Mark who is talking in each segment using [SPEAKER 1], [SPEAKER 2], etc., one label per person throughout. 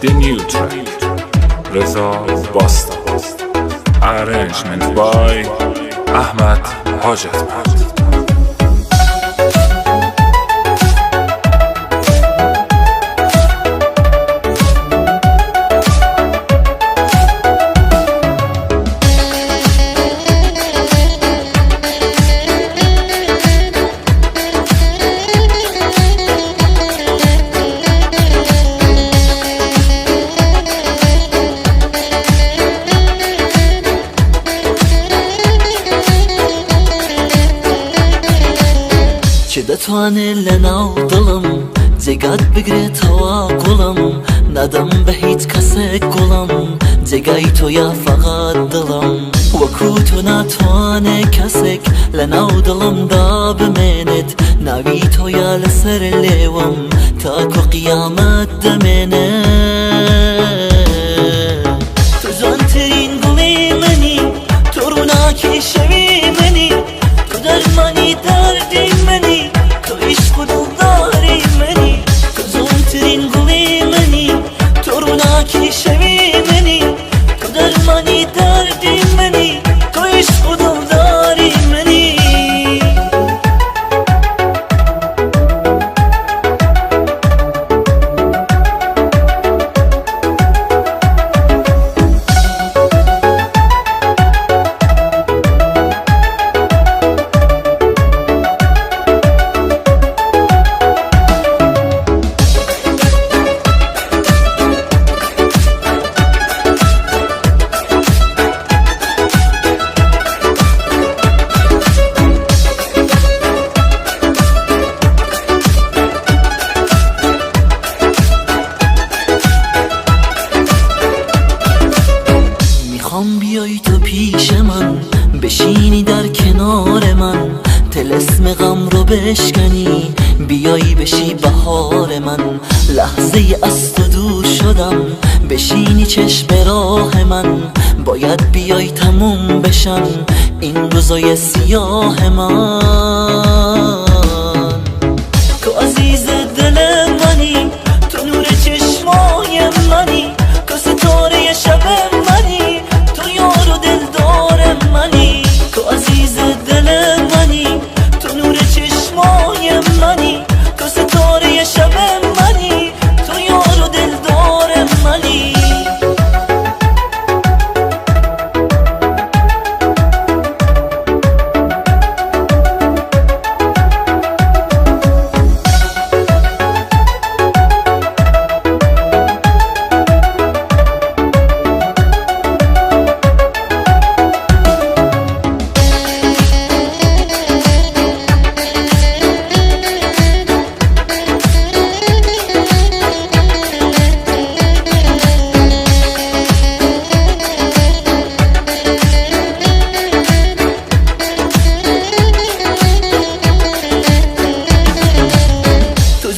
[SPEAKER 1] The New Track رضا باستا Arrangement by احمد حاجتمند.
[SPEAKER 2] دتوانه لناودڵم جێگات بگرێتەوە گوڵم نادەم بە هیچ کەسێک گوڵم جێگای تۆیە فەقات دڵم وەکو تۆ ناتوانێ کەسێک لەناو دڵمدا بمێنێت ناوی تۆیە لەسەر لێوم تاکو قیامەت دەمێنێت تۆ جوانترین گوڵی منی تۆ ڕووناکی شەوی منی تۆ دەرمانی دەردی منی عشق و دلداری منی تو جوانترین گوڵی منی تو ڕووناکی شەوی منی تو دەرمانی دەردی منی تو عشق و دلداری منی بیای تو پیش من بشینی در کنار من طلسم غم رو بشکنی بیای بشی بهار من لحظه از تو دور شدم بشینی چشم راه من باید بیای تموم بشن این روزای سیاه من تو عزیز دل منی تو نور چشمای منی تو ستاره شب منی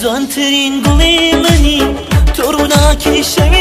[SPEAKER 2] جوانترین گوڵی منی تۆ ڕووناکی شەوی